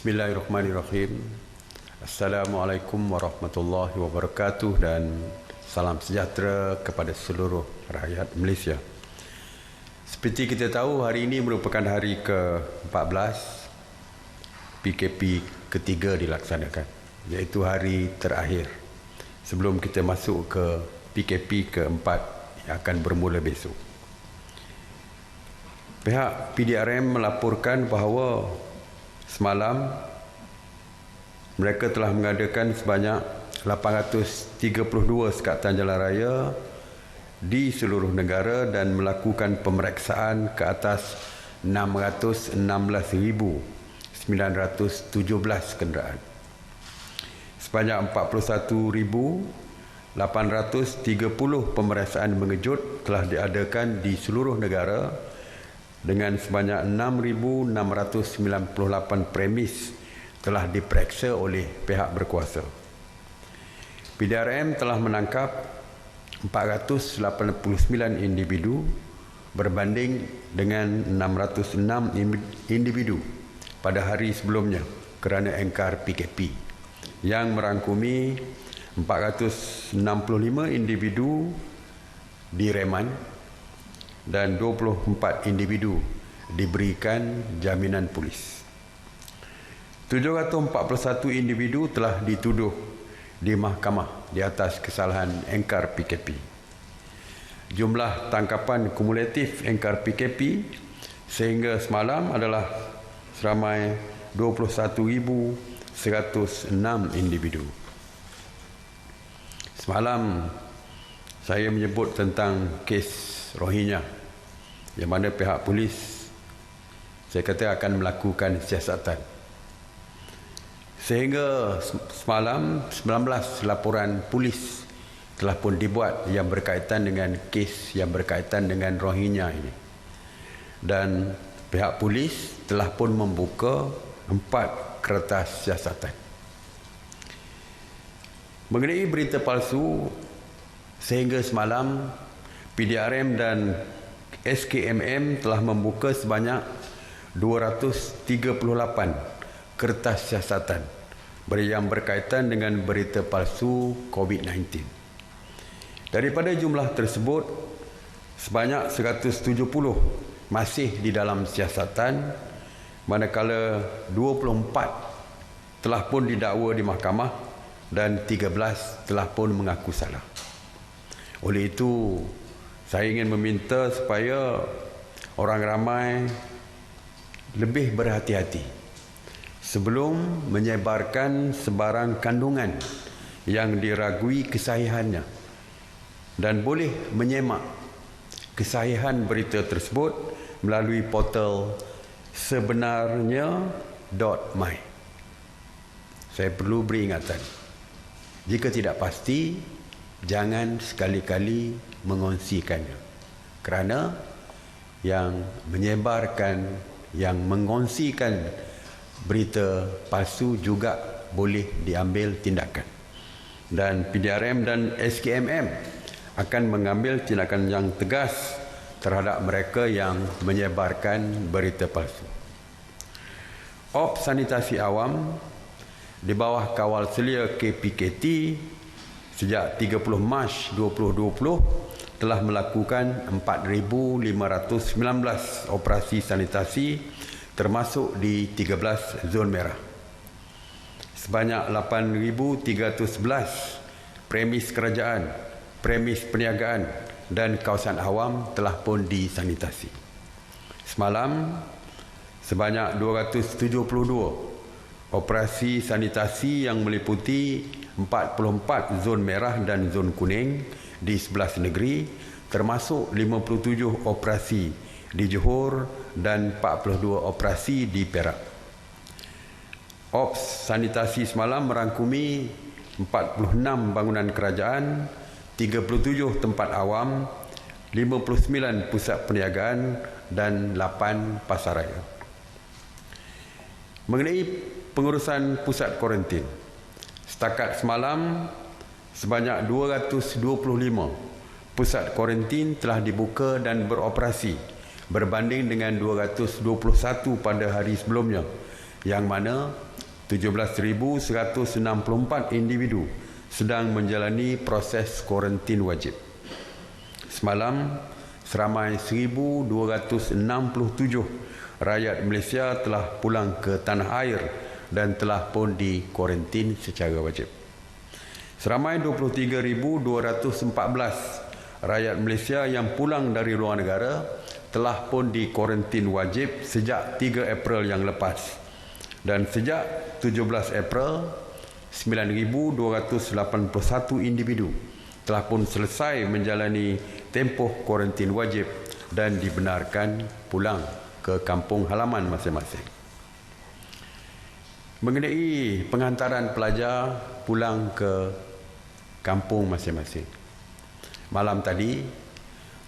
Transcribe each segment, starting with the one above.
Bismillahirrahmanirrahim. Assalamualaikum warahmatullahi wabarakatuh dan salam sejahtera kepada seluruh rakyat Malaysia. Seperti kita tahu, hari ini merupakan hari ke-14 PKP ketiga dilaksanakan, iaitu hari terakhir sebelum kita masuk ke PKP keempat yang akan bermula besok. Pihak PDRM melaporkan bahawa semalam mereka telah mengadakan sebanyak 832 sekatan jalan raya di seluruh negara dan melakukan pemeriksaan ke atas 616,917 kenderaan. Sebanyak 41,830 pemeriksaan mengejut telah diadakan di seluruh negara dengan sebanyak 6,698 premis telah diperiksa oleh pihak berkuasa. PDRM telah menangkap 489 individu berbanding dengan 606 individu pada hari sebelumnya kerana engkar PKP, yang merangkumi 465 individu direman dan 24 individu diberikan jaminan polis. 741 individu telah dituduh di mahkamah di atas kesalahan engkar PKP. Jumlah tangkapan kumulatif engkar PKP sehingga semalam adalah seramai 21,106 individu. Semalam saya menyebut tentang kes Rohingya, yang mana pihak polis saya kata akan melakukan siasatan. Sehingga semalam 19 laporan polis telah pun dibuat yang berkaitan dengan kes yang berkaitan dengan Rohingya ini. Dan pihak polis telah pun membuka 4 kertas siasatan. Mengenai berita palsu, sehingga semalam PDRM dan SKMM telah membuka sebanyak 238 kertas siasatan yang berkaitan dengan berita palsu COVID-19. Daripada jumlah tersebut, sebanyak 170 masih di dalam siasatan, manakala 24 telah pun didakwa di mahkamah dan 13 telah pun mengaku salah. Oleh itu, saya ingin meminta supaya orang ramai lebih berhati-hati sebelum menyebarkan sebarang kandungan yang diragui kesahihannya, dan boleh menyemak kesahihan berita tersebut melalui portal sebenarnya.my. Saya perlu beri ingatan, jika tidak pasti, jangan sekali-kali mengongsikannya, kerana yang menyebarkan, yang mengongsikan berita palsu juga boleh diambil tindakan. Dan PDRM dan SKMM akan mengambil tindakan yang tegas terhadap mereka yang menyebarkan berita palsu. Ops Sanitasi Awam di bawah kawal selia KPKT sejak 30 Mac 2020 telah melakukan 4,519 operasi sanitasi termasuk di 13 zon merah. Sebanyak 8,311 premis kerajaan, premis perniagaan dan kawasan awam telah pun disanitasi. Semalam, sebanyak 272 operasi sanitasi yang meliputi 44 zon merah dan zon kuning di 11 negeri, termasuk 57 operasi di Johor dan 42 operasi di Perak. Ops sanitasi semalam merangkumi 46 bangunan kerajaan, 37 tempat awam, 59 pusat perniagaan dan 8 pasaraya. Mengenai pengurusan pusat kuarantin, setakat semalam sebanyak 225 pusat kuarantin telah dibuka dan beroperasi berbanding dengan 221 pada hari sebelumnya, yang mana 17,164 individu sedang menjalani proses kuarantin wajib. Semalam, seramai 1,267 rakyat Malaysia telah pulang ke tanah air dan telah pun dikuarantin secara wajib. Seramai 23,214 rakyat Malaysia yang pulang dari luar negara telah pun dikuarantin wajib sejak 3 April yang lepas. Dan sejak 17 April, 9,281 individu telah pun selesai menjalani tempoh kuarantin wajib dan dibenarkan pulang ke kampung halaman masing-masing. Mengenai penghantaran pelajar pulang ke kampung masing-masing, malam tadi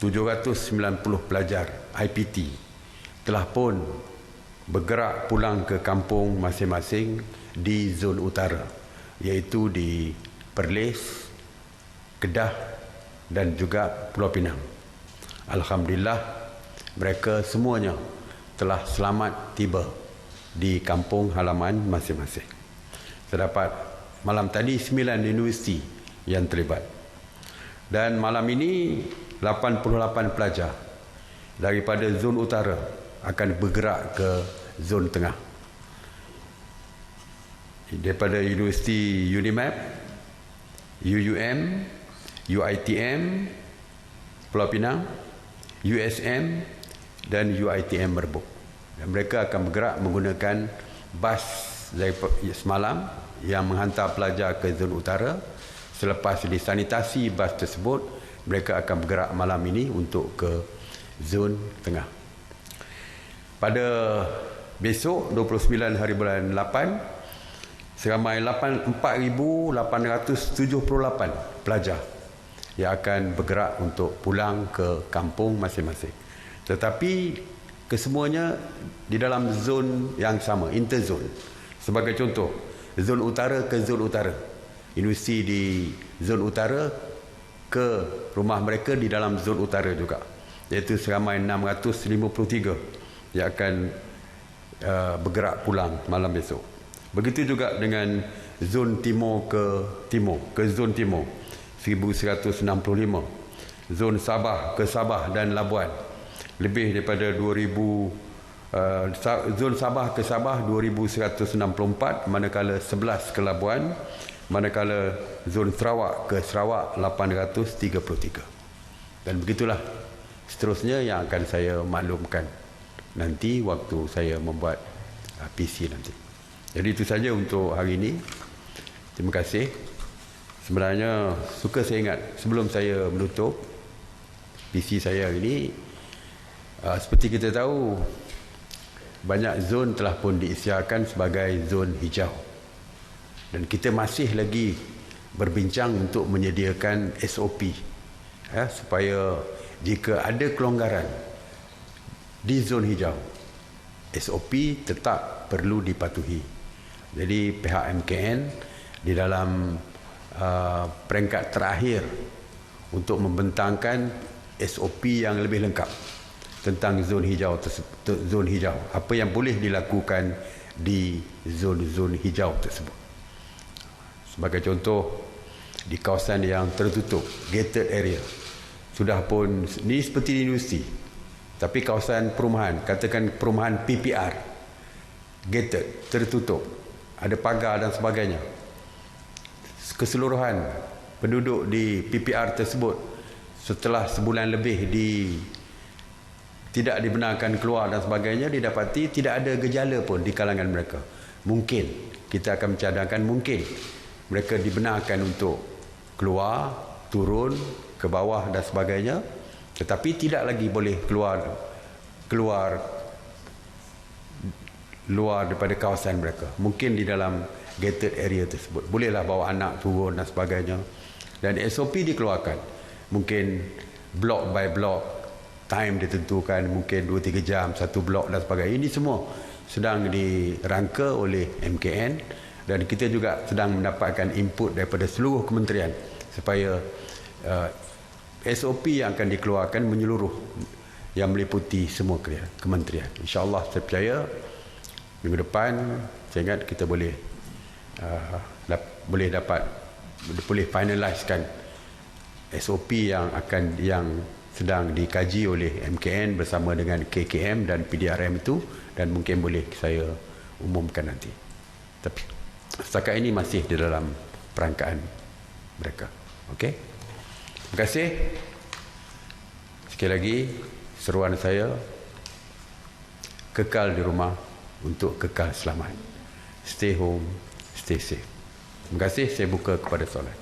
790 pelajar IPT telah pun bergerak pulang ke kampung masing-masing di zon utara, iaitu di Perlis, Kedah dan juga Pulau Pinang. Alhamdulillah, mereka semuanya telah selamat tiba di kampung halaman masing-masing. Terdapat malam tadi 9 universiti yang terlibat. Dan malam ini 88 pelajar daripada zon utara akan bergerak ke zon tengah. Daripada Universiti UNIMAP, UUM, UITM, Pulau Pinang, USM dan UITM Merbuk. Dan mereka akan bergerak menggunakan bas dari semalam yang menghantar pelajar ke zon utara. Selepas disanitasi bas tersebut, mereka akan bergerak malam ini untuk ke zon tengah. Pada besok 29 hari bulan 8, seramai 4,878 pelajar yang akan bergerak untuk pulang ke kampung masing-masing. Tetapi kesemuanya di dalam zon yang sama, interzone. Sebagai contoh, zon utara ke zon utara. Universiti di zon utara ke rumah mereka di dalam zon utara juga, iaitu seramai 653 yang akan bergerak pulang malam besok. Begitu juga dengan zon timur ke zon timur 1165, zon Sabah ke Sabah dan Labuan lebih daripada 2000, zon Sabah ke Sabah 2164, manakala 11 ke Labuan, manakala zon Sarawak ke Sarawak 833. Dan begitulah seterusnya yang akan saya maklumkan nanti waktu saya membuat PC nanti. Jadi itu saja untuk hari ini. Terima kasih. Sebenarnya suka saya ingat sebelum saya menutup PC saya hari ini, seperti kita tahu, banyak zon telah pun diisytiharkan sebagai zon hijau. Dan kita masih lagi berbincang untuk menyediakan SOP supaya jika ada kelonggaran di zon hijau, SOP tetap perlu dipatuhi. Jadi pihak MKN di dalam peringkat terakhir untuk membentangkan SOP yang lebih lengkap tentang zon hijau zon hijau, apa yang boleh dilakukan di zon-zon hijau tersebut. Sebagai contoh, di kawasan yang tertutup, gated area, sudah pun ni seperti di universiti, tapi kawasan perumahan, katakan perumahan PPR, gated, tertutup, ada pagar dan sebagainya. Keseluruhan penduduk di PPR tersebut setelah sebulan lebih tidak dibenarkan keluar dan sebagainya, didapati tidak ada gejala pun di kalangan mereka. Mungkin kita akan mencadangkan, mungkin mereka dibenarkan untuk keluar, turun ke bawah dan sebagainya, tetapi tidak lagi boleh keluar luar daripada kawasan mereka. Mungkin di dalam gated area tersebut bolehlah bawa anak turun dan sebagainya, dan SOP dikeluarkan. Mungkin blok by blok, time ditentukan, mungkin 2-3 jam satu blok dan sebagainya. Ini semua sedang dirangka oleh MKN, dan kita juga sedang mendapatkan input daripada seluruh kementerian supaya SOP yang akan dikeluarkan menyeluruh, yang meliputi semua kementerian. InsyaAllah saya percaya minggu depan saya ingat kita boleh finalisekan SOP yang sedang dikaji oleh MKN bersama dengan KKM dan PDRM itu, dan mungkin boleh saya umumkan nanti. Tapi setakat ini masih di dalam perangkaan mereka. Okey. Terima kasih. Sekali lagi seruan saya, kekal di rumah untuk kekal selamat. Stay home, stay safe. Terima kasih. Saya buka kepada soalan.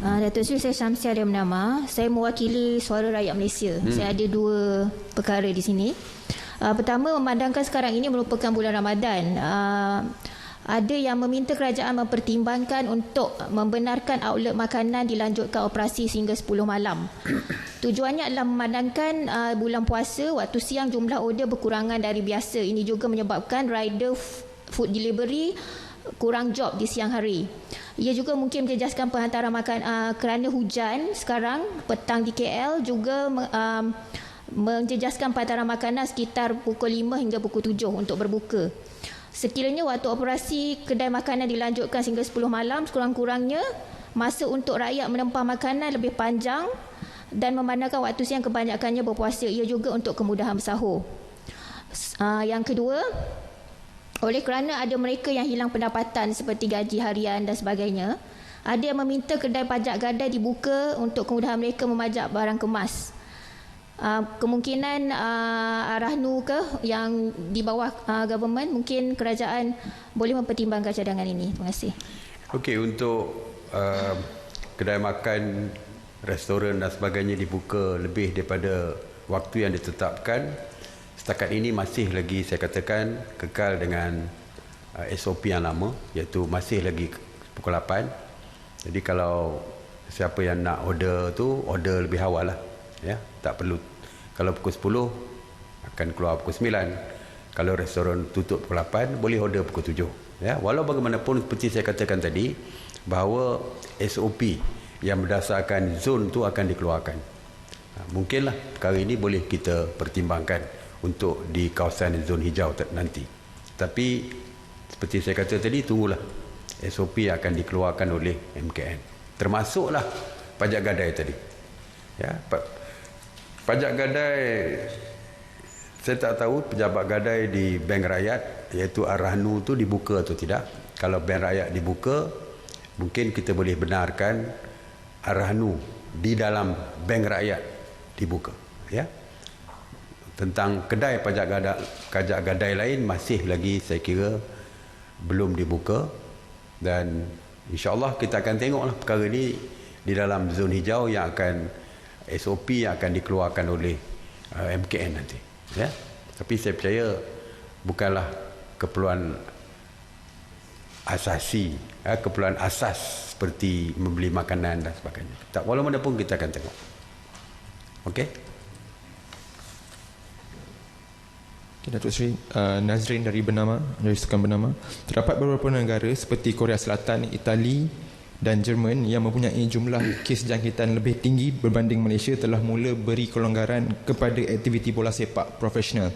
Datuk Seri, saya Syamsia Dia Bernama. Saya mewakili Suara Rakyat Malaysia. Saya ada dua perkara di sini. Pertama, memandangkan sekarang ini merupakan bulan Ramadan. Ada yang meminta kerajaan mempertimbangkan untuk membenarkan outlet makanan dilanjutkan operasi sehingga 10 malam. Tujuannya adalah memandangkan bulan puasa, waktu siang jumlah order berkurangan dari biasa. Ini juga menyebabkan rider food delivery kurang job di siang hari. Ia juga mungkin menjejaskan penghantaran kerana hujan sekarang petang di KL, juga menjejaskan penghantaran makanan sekitar pukul 5 hingga pukul 7 untuk berbuka. Sekiranya waktu operasi kedai makanan dilanjutkan sehingga 10 malam, sekurang-kurangnya masa untuk rakyat menempah makanan lebih panjang, dan memandangkan waktu siang kebanyakannya berpuasa. Ia juga untuk kemudahan bersahur. Yang kedua, oleh kerana ada mereka yang hilang pendapatan seperti gaji harian dan sebagainya, ada yang meminta kedai pajak gadai dibuka untuk kemudahan mereka memajak barang kemas. Kemungkinan RAHNU ke yang di bawah government, mungkin kerajaan boleh mempertimbangkan cadangan ini. Terima kasih. Okey, untuk kedai makan, restoran dan sebagainya dibuka lebih daripada waktu yang ditetapkan, setakat ini masih lagi saya katakan kekal dengan SOP yang lama, iaitu masih lagi pukul 8. Jadi kalau siapa yang nak order tu, order lebih awal lah. Ya, tak perlu. Kalau pukul 10 akan keluar pukul 9. Kalau restoran tutup pukul 8, boleh order pukul 7. Ya, walau bagaimanapun seperti saya katakan tadi, bahawa SOP yang berdasarkan zon tu akan dikeluarkan. Mungkinlah perkara ini boleh kita pertimbangkan untuk di kawasan zon hijau nanti. Tapi seperti saya kata tadi, tunggulah SOP yang akan dikeluarkan oleh MKN. Termasuklah pajak gadai tadi. Ya, pajak gadai, saya tak tahu pejabat gadai di Bank Rakyat iaitu RAHNU tu dibuka atau tidak. Kalau Bank Rakyat dibuka, mungkin kita boleh benarkan RAHNU di dalam Bank Rakyat dibuka. Ya. Tentang kedai pajak gadai lain masih lagi saya kira belum dibuka, dan insya-Allah kita akan tengoklah perkara ini di dalam zon hijau yang akan SOP yang akan dikeluarkan oleh MKN nanti. Ya. Tapi saya percaya bukanlah keperluan asasi, keperluan asas seperti membeli makanan dan sebagainya. Tak, walau mana pun kita akan tengok. Okey. Datuk Seri, Nazrin dari Sukan Bernama. Terdapat beberapa negara seperti Korea Selatan, Itali dan Jerman yang mempunyai jumlah kes jangkitan lebih tinggi berbanding Malaysia telah mula beri kelonggaran kepada aktiviti bola sepak profesional.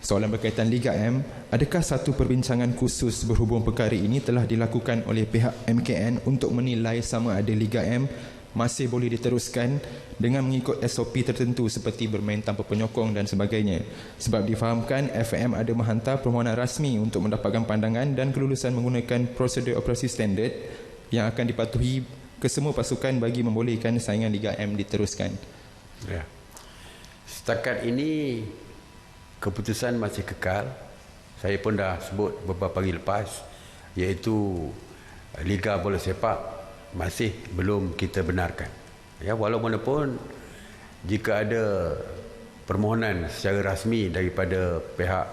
Soalan berkaitan Liga M, adakah satu perbincangan khusus berhubung perkara ini telah dilakukan oleh pihak MKN untuk menilai sama ada Liga M masih boleh diteruskan dengan mengikut SOP tertentu seperti bermain tanpa penyokong dan sebagainya? Sebab difahamkan FM ada menghantar permohonan rasmi untuk mendapatkan pandangan dan kelulusan menggunakan prosedur operasi standard yang akan dipatuhi ke semua pasukan bagi membolehkan saingan Liga M diteruskan. Ya. Setakat ini keputusan masih kekal. Saya pun dah sebut beberapa hari lepas, iaitu Liga Bola Sepak masih belum kita benarkan. Ya, walaupun jika ada permohonan secara rasmi daripada pihak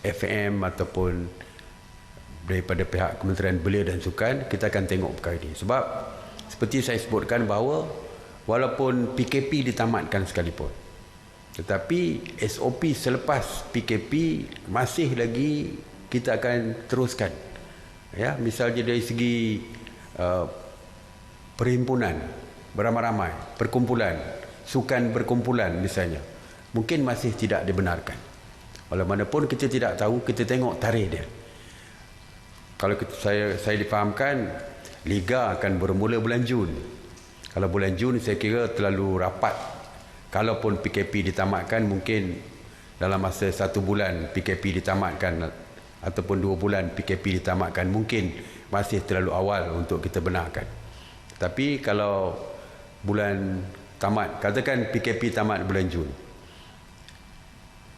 FM ataupun daripada pihak Kementerian Belia dan Sukan, kita akan tengok perkara ini. Sebab seperti saya sebutkan bahawa walaupun PKP ditamatkan sekalipun, tetapi SOP selepas PKP masih lagi kita akan teruskan. Ya, misalnya dari segi perhimpunan beramai-ramai, perkumpulan, sukan berkumpulan misalnya, mungkin masih tidak dibenarkan. Walaupun kita tidak tahu, kita tengok tarikh dia. Kalau saya difahamkan, Liga akan bermula bulan Jun. Kalau bulan Jun saya kira terlalu rapat. Kalaupun PKP ditamatkan, mungkin dalam masa 1 bulan PKP ditamatkan, ataupun 2 bulan PKP ditamatkan, mungkin masih terlalu awal untuk kita benarkan. Tapi kalau bulan tamat, katakan PKP tamat bulan Jun,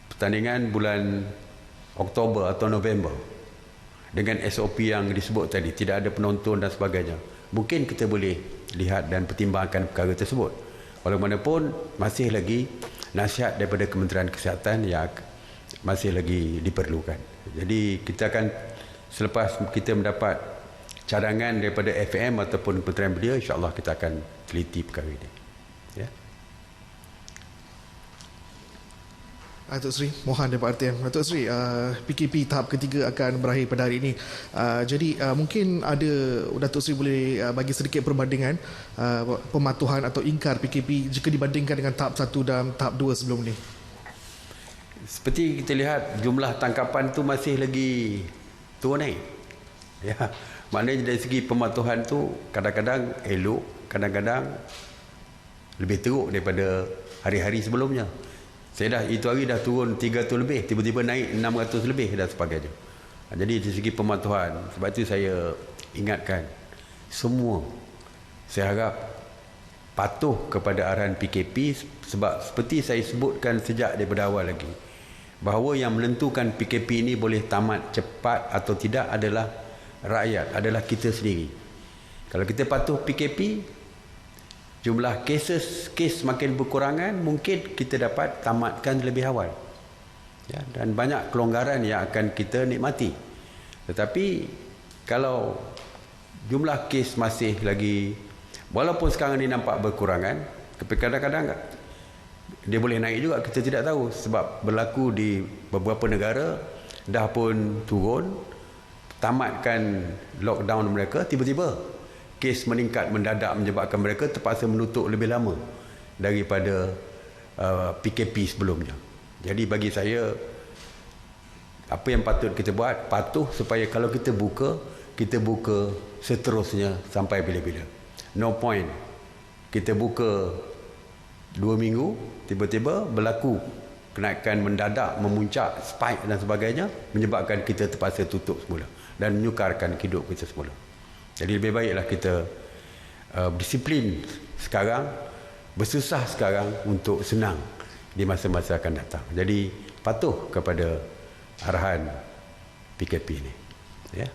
pertandingan bulan Oktober atau November dengan SOP yang disebut tadi, tidak ada penonton dan sebagainya, mungkin kita boleh lihat dan pertimbangkan perkara tersebut. Walaupun masih lagi nasihat daripada Kementerian Kesihatan yang masih lagi diperlukan. Jadi kita akan, selepas kita mendapat cadangan daripada FM ataupun Kementerian Belia, insya-Allah kita akan teliti perkara ini. Ya. Datuk Seri, mohon dapat perhatian. Datuk Seri, PKP tahap ketiga akan berakhir pada hari ini. Jadi mungkin ada Datuk Seri boleh bagi sedikit perbandingan pematuhan atau ingkar PKP jika dibandingkan dengan tahap 1 dan tahap 2 sebelum ini. Seperti kita lihat, jumlah tangkapan tu masih lagi turun naik. Ya, maknanya dari segi pematuhan tu kadang-kadang elok, kadang-kadang lebih teruk daripada hari-hari sebelumnya. Saya dah itu hari dah turun 300 lebih, tiba-tiba naik 600 lebih dan sebagainya. Jadi dari segi pematuhan, sebab itu saya ingatkan semua, saya harap patuh kepada arahan PKP, sebab seperti saya sebutkan sejak daripada awal lagi, bahawa yang menentukan PKP ini boleh tamat cepat atau tidak adalah rakyat, adalah kita sendiri. Kalau kita patuh PKP, jumlah kes makin berkurangan, mungkin kita dapat tamatkan lebih awal. Ya, dan banyak kelonggaran yang akan kita nikmati. Tetapi kalau jumlah kes masih lagi, walaupun sekarang ini nampak berkurangan, tapi kadang-kadang dia boleh naik juga, kita tidak tahu. Sebab berlaku di beberapa negara dah pun turun, tamatkan lockdown mereka, tiba-tiba kes meningkat mendadak menyebabkan mereka terpaksa menutup lebih lama daripada PKP sebelumnya. Jadi bagi saya, apa yang patut kita buat, patuh supaya kalau kita buka seterusnya sampai bila-bila. No point kita buka 2 minggu, tiba-tiba berlaku kenaikan mendadak, memuncak, spike dan sebagainya, menyebabkan kita terpaksa tutup semula dan menyukarkan hidup kita semula. Jadi lebih baiklah kita disiplin sekarang, bersusah sekarang untuk senang di masa-masa akan datang. Jadi patuh kepada arahan PKP ini. Ya.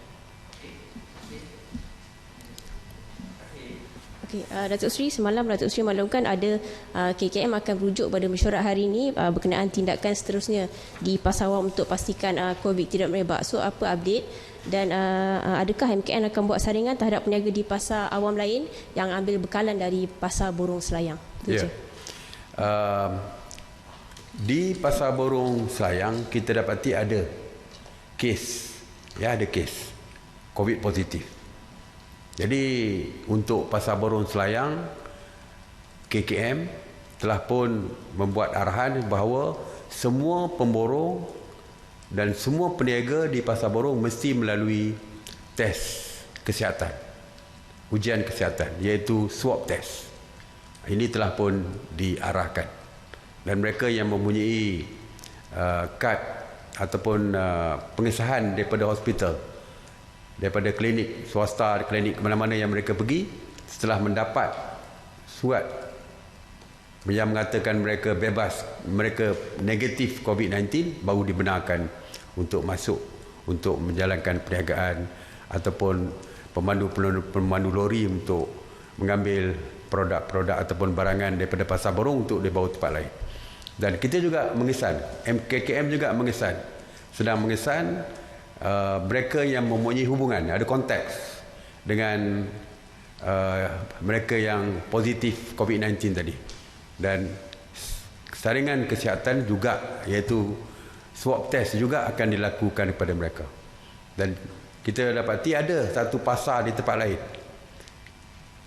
Okey, Datuk Seri, semalam Datuk Seri maklumkan ada KKM akan berujuk pada mesyuarat hari ini berkenaan tindakan seterusnya di pasar awam untuk pastikan COVID tidak merebak. So apa update? Dan adakah MKN akan buat saringan terhadap peniaga di pasar awam lain yang ambil bekalan dari pasar Borong Selayang? Ya. Di pasar Borong Selayang kita dapati ada kes, ya, ada kes COVID positif. Jadi untuk pasar Borong Selayang, KKM telah pun membuat arahan bahawa semua pemborong dan semua peniaga di pasar Borong mesti melalui tes kesihatan, ujian kesihatan, iaitu swab test. Ini telah pun diarahkan. Dan mereka yang mempunyai kad ataupun pengesahan daripada hospital, daripada klinik swasta, klinik mana-mana yang mereka pergi, setelah mendapat surat yang mengatakan mereka bebas, mereka negatif COVID-19, baru dibenarkan untuk masuk, untuk menjalankan perniagaan ataupun pemandu lori untuk mengambil produk-produk ataupun barangan daripada pasar Borong untuk dibawa tempat lain. Dan kita juga mengesan, MKKM juga mengesan, sedang mengesan mereka yang mempunyai hubungan, ada konteks dengan mereka yang positif COVID-19 tadi. Dan saringan kesihatan juga, iaitu swab test juga akan dilakukan kepada mereka. Dan kita dapati ada satu pasar di tempat lain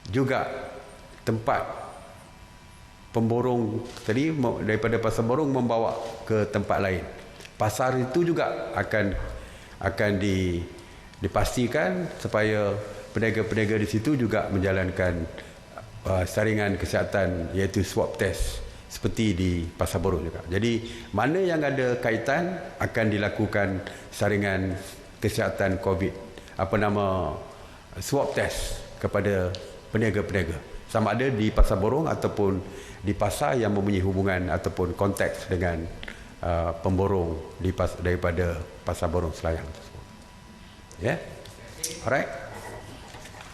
juga, tempat pemborong tadi daripada pasar borong membawa ke tempat lain. Pasar itu juga akan dipastikan supaya peniaga-peniaga di situ juga menjalankan saringan kesihatan iaitu swab test seperti di pasar borong juga. Jadi mana yang ada kaitan akan dilakukan saringan kesihatan COVID, swab test kepada peniaga-peniaga, sama ada di pasar borong ataupun di pasar yang mempunyai hubungan ataupun konteks dengan pemborong daripada pasar borong Selayang tersebut. Ya. Alright.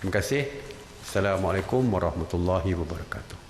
Terima kasih. Assalamualaikum warahmatullahi wabarakatuh.